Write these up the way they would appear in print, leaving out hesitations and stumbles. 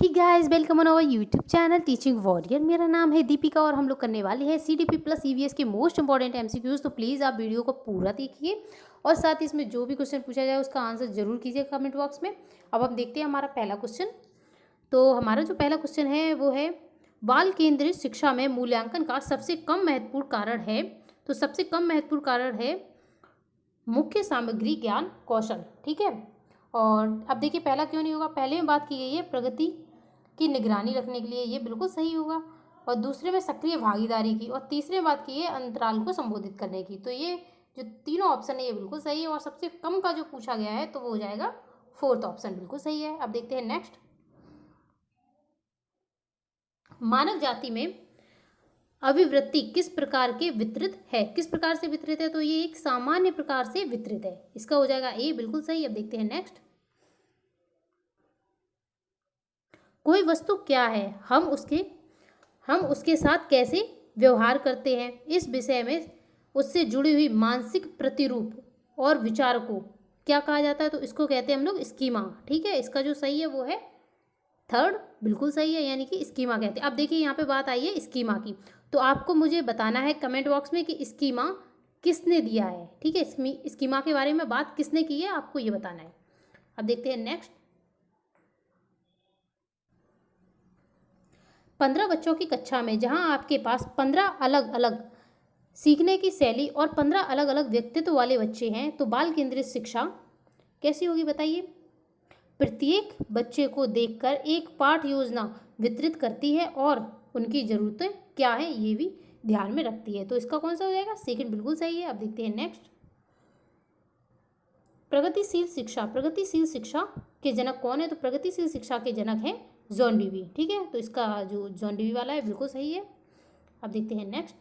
He guys, welcome on our YouTube channel Teaching Warrior. मेरा नाम है दीपिका और हम लोग करने वाले हैं सीडीपी प्लस ईवीएस के मोस्ट इंपॉर्टेंट एमसीक्यूज। तो प्लीज़ आप वीडियो को पूरा देखिए और साथ ही इसमें जो भी क्वेश्चन पूछा जाए उसका आंसर जरूर कीजिए कमेंट बॉक्स में। अब हम देखते हैं हमारा पहला क्वेश्चन। तो हमारा जो पहला क्वेश्चन है वो है, बाल केंद्रित शिक्षा में मूल्यांकन का सबसे कम महत्वपूर्ण कारण है। तो सबसे कम महत्वपूर्ण कारण है मुख्य सामग्री ज्ञान कौशल। ठीक है, और अब देखिए पहला क्यों नहीं होगा। पहले में बात की गई है प्रगति की निगरानी रखने के लिए, ये बिल्कुल सही होगा। और दूसरे में सक्रिय भागीदारी की, और तीसरे में बात की है अंतराल को संबोधित करने की। तो ये जो तीनों ऑप्शन है ये बिल्कुल सही है। और सबसे कम का जो पूछा गया है तो वो हो जाएगा फोर्थ ऑप्शन, बिल्कुल सही है। अब देखते हैं नेक्स्ट। मानव जाति में अभिवृत्ति किस प्रकार के वितरित है? किस प्रकार से वितरित है? तो ये एक सामान्य प्रकार से वितरित है, इसका हो जाएगा ए, बिल्कुल सही। अब देखते हैं नेक्स्ट। कोई वस्तु क्या है, हम उसके साथ कैसे व्यवहार करते हैं, इस विषय में उससे जुड़ी हुई मानसिक प्रतिरूप और विचार को क्या कहा जाता है? तो इसको कहते हैं हम लोग स्कीमा। ठीक है, इसका जो सही है वो है थर्ड, बिल्कुल सही है, यानी कि स्कीमा कहते हैं। अब देखिए यहाँ पे बात आई है स्कीमा की, तो आपको मुझे बताना है कमेंट बॉक्स में कि स्कीमा किसने दिया है। ठीक है, स्कीमा के बारे में बात किसने की है आपको ये बताना है। अब देखते हैं नेक्स्ट। 15 बच्चों की कक्षा में जहां आपके पास 15 अलग अलग सीखने की शैली और 15 अलग अलग व्यक्तित्व वाले बच्चे हैं तो बाल केंद्रित शिक्षा कैसी होगी बताइए। प्रत्येक बच्चे को देखकर एक पाठ योजना वितरित करती है और उनकी ज़रूरतें क्या है ये भी ध्यान में रखती है। तो इसका कौन सा हो जाएगा? सेकंड, बिल्कुल सही है। अब देखते हैं नेक्स्ट। प्रगतिशील शिक्षा, प्रगतिशील शिक्षा के जनक कौन है? तो प्रगतिशील शिक्षा के जनक हैं जॉन डीवी। ठीक है, तो इसका जो जॉन डीवी वाला है बिल्कुल सही है। अब देखते हैं नेक्स्ट।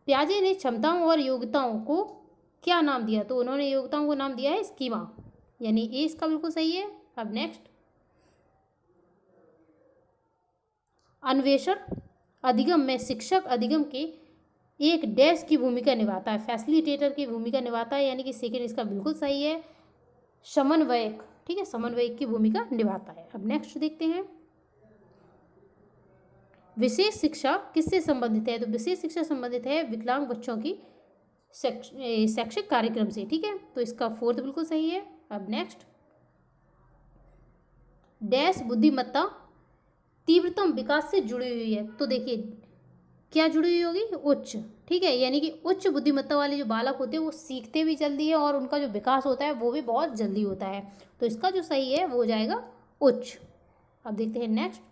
पियाजे ने क्षमताओं और योग्यताओं को क्या नाम दिया? तो उन्होंने योग्यताओं को नाम दिया है स्कीमा, यानी ए इसका बिल्कुल सही है। अब नेक्स्ट। अन्वेषण अधिगम में शिक्षक अधिगम के एक डैश की भूमिका निभाता है, फैसिलिटेटर की भूमिका निभाता है, यानी कि सेकेंड इसका बिल्कुल सही है, समन्वयक। ठीक है, समन्वयक की भूमिका निभाता है। अब नेक्स्ट देखते हैं। विशेष शिक्षा किससे संबंधित है? तो विशेष शिक्षा संबंधित है विकलांग बच्चों की शैक्षिक कार्यक्रम से। ठीक है, तो इसका फोर्थ बिल्कुल सही है। अब नेक्स्ट। डैश बुद्धिमत्ता तीव्रतम विकास से जुड़ी हुई है, तो देखिए क्या जुड़ी हुई होगी? उच्च। ठीक है, यानी कि उच्च बुद्धिमत्ता वाले जो बालक होते हैं वो सीखते भी जल्दी है और उनका जो विकास होता है वो भी बहुत जल्दी होता है। तो इसका जो सही है वो हो जाएगा उच्च। अब देखते हैं नेक्स्ट।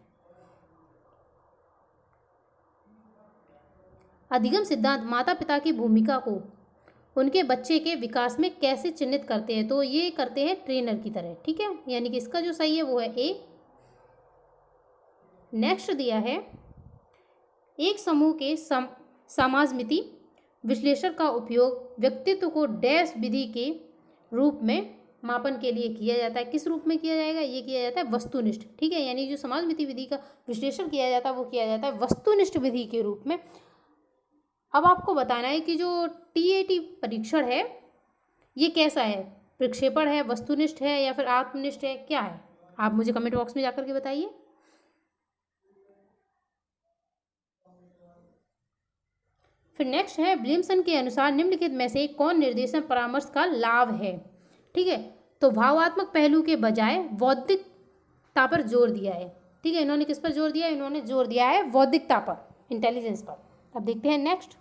अधिगम सिद्धांत माता पिता की भूमिका को उनके बच्चे के विकास में कैसे चिन्हित करते हैं? तो ये करते हैं ट्रेनर की तरह। ठीक है, यानी कि इसका जो सही है वो है ए। नेक्स्ट दिया है, एक समूह के समाजमिति विश्लेषण का उपयोग व्यक्तित्व को डैश विधि के रूप में मापन के लिए किया जाता है। किस रूप में किया जाएगा? ये किया जाता है वस्तुनिष्ठ। ठीक है, यानी जो समाजमिति विधि का विश्लेषण किया जाता है वो किया जाता है वस्तुनिष्ठ विधि के रूप में। अब आपको बताना है कि जो टीएटी परीक्षण है ये कैसा है, प्रक्षेपण है, वस्तुनिष्ठ है या फिर आत्मनिष्ठ है, क्या है? आप मुझे कमेंट बॉक्स में जाकर के बताइए। फिर नेक्स्ट है, विलियमसन के अनुसार निम्नलिखित में से कौन निर्देशन परामर्श का लाभ है? ठीक है, तो भावात्मक पहलू के बजाय बौद्धिकता पर जोर दिया है। ठीक है, इन्होंने किस पर जोर दिया है? इन्होंने जोर दिया है बौद्धिकता पर, इंटेलिजेंस पर। अब देखते हैं नेक्स्ट।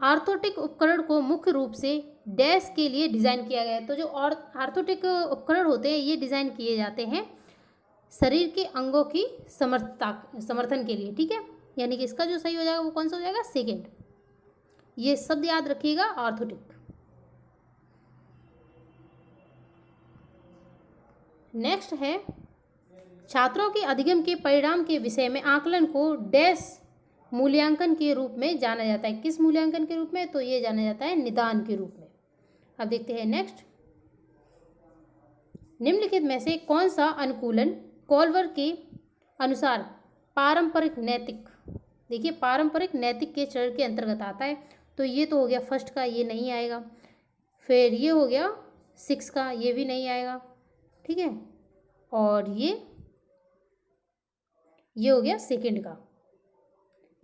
आर्थोटिक उपकरण को मुख्य रूप से डैश के लिए डिज़ाइन किया गया है। तो जो आर्थोटिक उपकरण होते हैं ये डिज़ाइन किए जाते हैं शरीर के अंगों की समर्थन के लिए। ठीक है, यानी कि इसका जो सही हो जाएगा वो कौन सा हो जाएगा? सेकेंड। ये शब्द याद रखिएगा, आर्थोटिक। नेक्स्ट है, छात्रों के अधिगम के परिणाम के विषय में आकलन को डैश मूल्यांकन के रूप में जाना जाता है। किस मूल्यांकन के रूप में? तो ये जाना जाता है निदान के रूप में। अब देखते हैं नेक्स्ट। निम्नलिखित में से कौन सा अनुकूलन कॉल्वर के अनुसार पारंपरिक नैतिक, देखिए पारंपरिक नैतिक के चरण के अंतर्गत आता है? तो ये तो हो गया फर्स्ट का, ये नहीं आएगा। फिर ये हो गया 6 का, ये भी नहीं आएगा, ठीक है। और ये हो गया सेकंड का,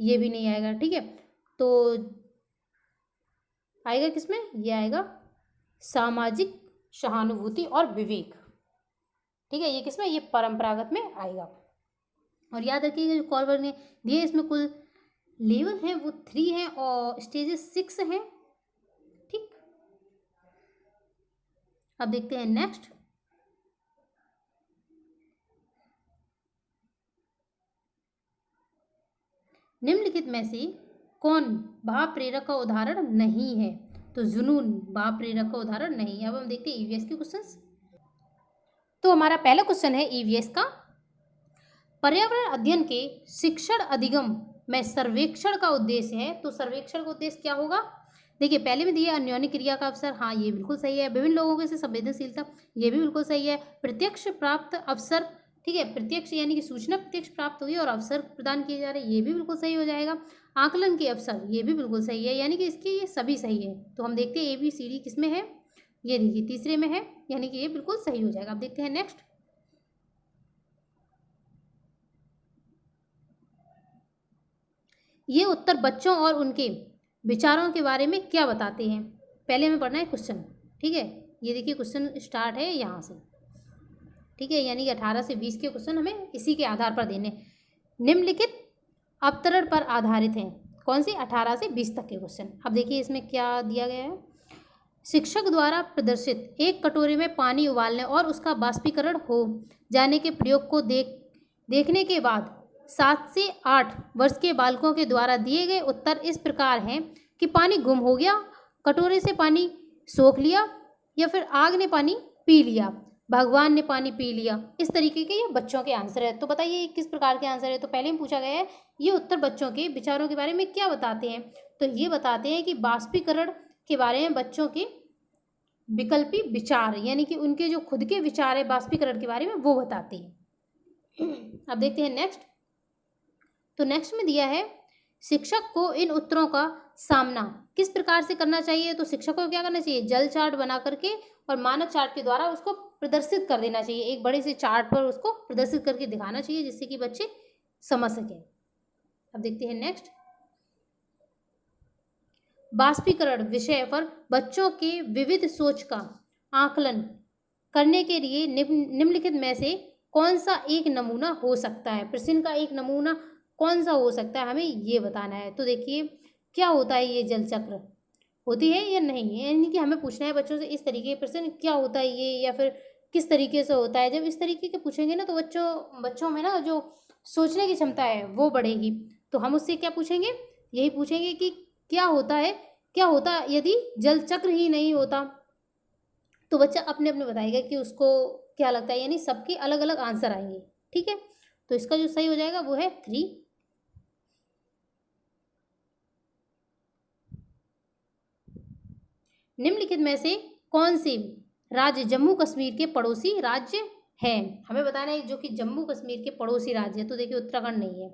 ये भी नहीं आएगा, ठीक है। तो आएगा किसमें, ये आएगा सामाजिक सहानुभूति और विवेक, ठीक है। ये किसमें, ये परंपरागत में आएगा। और याद रखिएगा जो कॉल वर्ग ने दिए इसमें कुल लेवल हैं वो 3 हैं और स्टेजेस 6 हैं, ठीक। अब देखते हैं नेक्स्ट। निम्नलिखित में से कौन भाव प्रेरक का उदाहरण नहीं है? तो जुनून भाव प्रेरक का उदाहरण नहीं है। अब हम देखते हैं ईवीएस के क्वेश्चंस। तो हमारा पहला क्वेश्चन है ईवीएस का, पर्यावरण अध्ययन के शिक्षण अधिगम में सर्वेक्षण का उद्देश्य है। तो सर्वेक्षण का उद्देश्य क्या होगा? देखिए पहले में दिया अन्योन्य क्रिया का अवसर, हाँ ये बिल्कुल सही है। विभिन्न लोगों के से संवेदनशीलता, ये भी बिल्कुल सही है। प्रत्यक्ष प्राप्त अवसर, ठीक है, प्रत्यक्ष यानी कि सूचना प्रत्यक्ष प्राप्त हुई और अवसर प्रदान किए जा रहे हैं, ये भी बिल्कुल सही हो जाएगा। आकलन के अवसर, ये भी बिल्कुल सही है, यानी कि इसके ये सभी सही है। तो हम देखते हैं ABCD किस में है, ये देखिए तीसरे में है, यानी कि ये बिल्कुल सही हो जाएगा। अब देखते हैं नेक्स्ट। ये उत्तर बच्चों और उनके विचारों के बारे में क्या बताते हैं? पहले हमें पढ़ना है क्वेश्चन, ठीक है। ये देखिए क्वेश्चन स्टार्ट है यहाँ से, ठीक है, यानी कि 18 से 20 के क्वेश्चन हमें इसी के आधार पर देने। निम्नलिखित अवतरण पर आधारित हैं, कौन सी? 18 से 20 तक के क्वेश्चन। अब देखिए इसमें क्या दिया गया है, शिक्षक द्वारा प्रदर्शित एक कटोरे में पानी उबालने और उसका बाष्पीकरण हो जाने के प्रयोग को देखने के बाद 7 से 8 वर्ष के बालकों के द्वारा दिए गए उत्तर इस प्रकार हैं कि पानी गुम हो गया, कटोरे से पानी सोख लिया, या फिर आग ने पानी पी लिया, भगवान ने पानी पी लिया। इस तरीके के ये बच्चों के आंसर है। तो बताइए किस प्रकार के आंसर है? तो पहले में पूछा गया है ये उत्तर बच्चों के विचारों के बारे में क्या बताते हैं? तो ये बताते हैं कि बाष्पीकरण के बारे में बच्चों के विकल्पी विचार, यानी कि उनके जो खुद के विचार है बाष्पीकरण के बारे में वो बताते हैं। अब देखते हैं नेक्स्ट। तो नेक्स्ट में दिया है शिक्षक को इन उत्तरों का सामना किस प्रकार से करना चाहिए? तो शिक्षक को क्या करना चाहिए? जल चार्ट बना करके और मानक चार्ट के द्वारा उसको प्रदर्शित कर देना चाहिए, एक बड़े से चार्ट पर उसको प्रदर्शित करके दिखाना चाहिए जिससे कि बच्चे समझ सकें। अब देखते हैं नेक्स्ट। बाष्पीकरण विषय पर बच्चों के विविध सोच का आकलन करने के लिए निम्नलिखित में से कौन सा एक नमूना हो सकता है? प्रश्न का एक नमूना कौन सा हो सकता है, हमें ये बताना है। तो देखिए क्या होता है ये जल चक्र, होती है या नहीं है, यानी कि हमें पूछना है बच्चों से इस तरीके के प्रश्न, क्या होता है ये, या फिर किस तरीके से होता है। जब इस तरीके के पूछेंगे ना तो बच्चों में ना जो सोचने की क्षमता है वो बढ़ेगी। तो हम उससे क्या पूछेंगे? यही पूछेंगे कि क्या होता यदि जल चक्र ही नहीं होता। तो बच्चा अपने अपने बताएगा कि उसको क्या लगता है, यानी सबके अलग अलग आंसर आएंगे, ठीक है। तो इसका जो सही हो जाएगा वो है 3। निम्नलिखित में से कौन सी राज्य जम्मू कश्मीर के पड़ोसी राज्य है? हमें बताना है जो कि जम्मू कश्मीर के पड़ोसी राज्य है। तो देखिए उत्तराखंड नहीं है,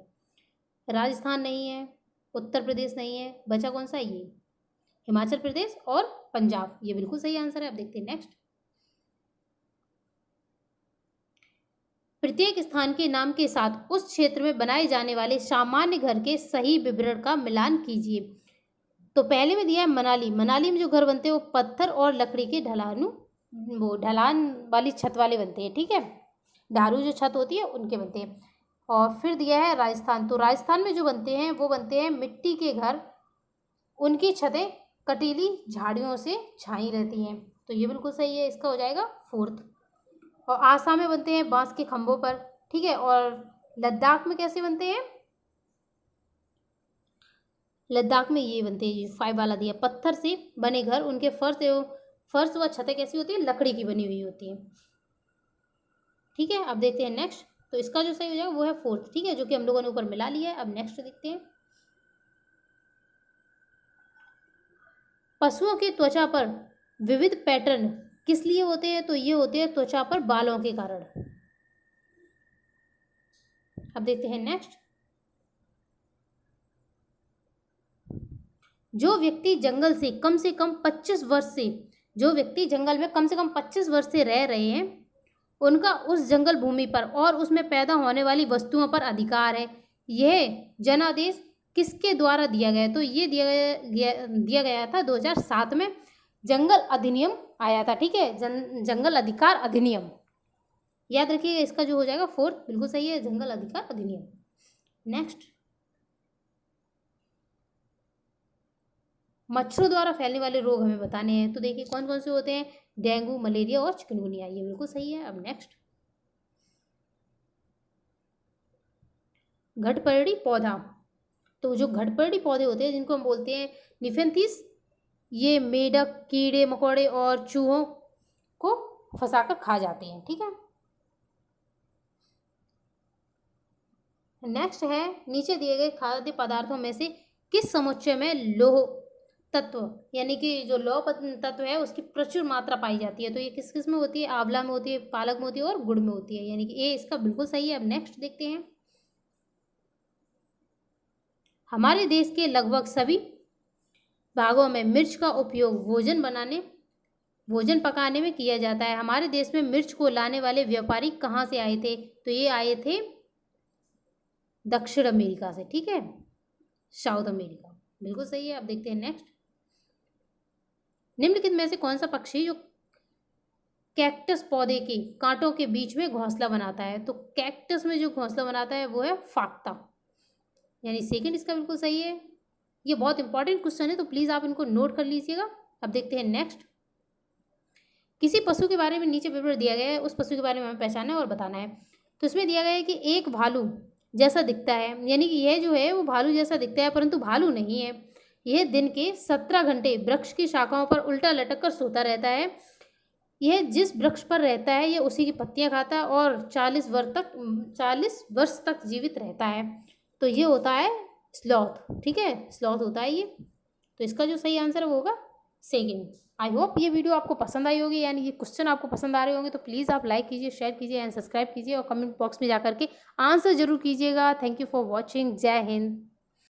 राजस्थान नहीं है, उत्तर प्रदेश नहीं है, बचा कौन सा? ये हिमाचल प्रदेश और पंजाब, ये बिल्कुल सही आंसर है। अब देखते हैं नेक्स्ट। प्रत्येक स्थान के नाम के साथ उस क्षेत्र में बनाए जाने वाले सामान्य घर के सही विवरण का मिलान कीजिए। तो पहले में दिया है मनाली। मनाली में जो घर बनते हैं वो पत्थर और लकड़ी के ढलान वाली छत वाले बनते हैं, ठीक है, ढारू जो छत होती है उनके बनते हैं। और फिर दिया है राजस्थान। तो राजस्थान में जो बनते हैं वो बनते हैं मिट्टी के घर, उनकी छतें कटीली झाड़ियों से छाई रहती हैं। तो ये बिल्कुल सही है, इसका हो जाएगा 4th। और आसाम में बनते हैं बांस के खंभों पर, ठीक है। और लद्दाख में कैसे बनते हैं? लद्दाख में ये बनते हैं, 5 वाला दिया, पत्थर से बने घर, उनके फर्श व छतें कैसी होती है? लकड़ी की बनी हुई होती है, ठीक है। अब देखते हैं नेक्स्ट। तो इसका जो सही हो जाएगा वो है 4th, ठीक है, जो कि हम लोगों ने ऊपर मिला लिया है। अब नेक्स्ट देखते हैं। पशुओं की त्वचा पर विविध पैटर्न किस लिए होते हैं? तो ये होते हैं त्वचा पर बालों के कारण। अब देखते हैं नेक्स्ट। जो व्यक्ति जंगल से कम 25 वर्ष से जो व्यक्ति जंगल में कम से कम 25 वर्ष से रह रहे हैं उनका उस जंगल भूमि पर और उसमें पैदा होने वाली वस्तुओं पर अधिकार है। यह जनादेश किसके द्वारा दिया गया? तो ये दिया गया था 2007 में, जंगल अधिनियम आया था, ठीक है, जंगल अधिकार अधिनियम। याद रखिएगा, इसका जो हो जाएगा 4 बिल्कुल सही है, जंगल अधिकार अधिनियम। नेक्स्ट, मच्छरों द्वारा फैलने वाले रोग हमें बताने हैं। तो देखिए कौन कौन से होते हैं? डेंगू, मलेरिया और चिकनगुनिया। ये बिल्कुल सही है। अब नेक्स्ट, घटपर्णी पौधा। तो जो घटपर्णी पौधे होते हैं जिनको हम बोलते हैं निफेंथिस, ये मेढक, कीड़े मकोड़े और चूहों को फंसाकर खा जाते हैं, ठीक है। नेक्स्ट है, नीचे दिए गए खाद्य पदार्थों में से किस समुच्चय में लौह तत्व यानी कि जो लौह तत्व है उसकी प्रचुर मात्रा पाई जाती है? तो ये किस किस में होती है? आंवला में होती है, पालक में होती है और गुड़ में होती है, यानी कि ये इसका बिल्कुल सही है। अब नेक्स्ट देखते हैं, हमारे देश के लगभग सभी भागों में मिर्च का उपयोग भोजन पकाने में किया जाता है। हमारे देश में मिर्च को लाने वाले व्यापारी कहाँ से आए थे? तो ये आए थे दक्षिण अमेरिका से, ठीक है, साउथ अमेरिका, बिल्कुल सही है। अब देखते हैं नेक्स्ट, निम्नलिखित में से कौन सा पक्षी जो कैक्टस पौधे के कांटों के बीच में घोंसला बनाता है? तो कैक्टस में जो घोंसला बनाता है वो है फाख्ता, यानी सेकंड इसका बिल्कुल सही है। ये बहुत इंपॉर्टेंट क्वेश्चन है तो प्लीज़ आप इनको नोट कर लीजिएगा। अब देखते हैं नेक्स्ट, किसी पशु के बारे में नीचे पेपर दिया गया है, उस पशु के बारे में हमें पहचानना है और बताना है। तो इसमें दिया गया है कि एक भालू जैसा दिखता है, यानी कि यह जो है वो भालू जैसा दिखता है परंतु भालू नहीं है। यह दिन के 17 घंटे वृक्ष की शाखाओं पर उल्टा लटक कर सोता रहता है। यह जिस वृक्ष पर रहता है यह उसी की पत्तियां खाता है और 40 वर्ष तक जीवित रहता है। तो ये होता है स्लॉथ, ठीक है, स्लॉथ होता है ये। तो इसका जो सही आंसर है वो होगा सेकंड। आई होप ये वीडियो आपको पसंद आई होगी, यानी ये क्वेश्चन आपको पसंद आ रहे होंगे। तो प्लीज़ आप लाइक कीजिए, शेयर कीजिए एंड सब्सक्राइब कीजिए और कमेंट बॉक्स में जाकर के आंसर जरूर कीजिएगा। Thank you for watching. जय हिंद।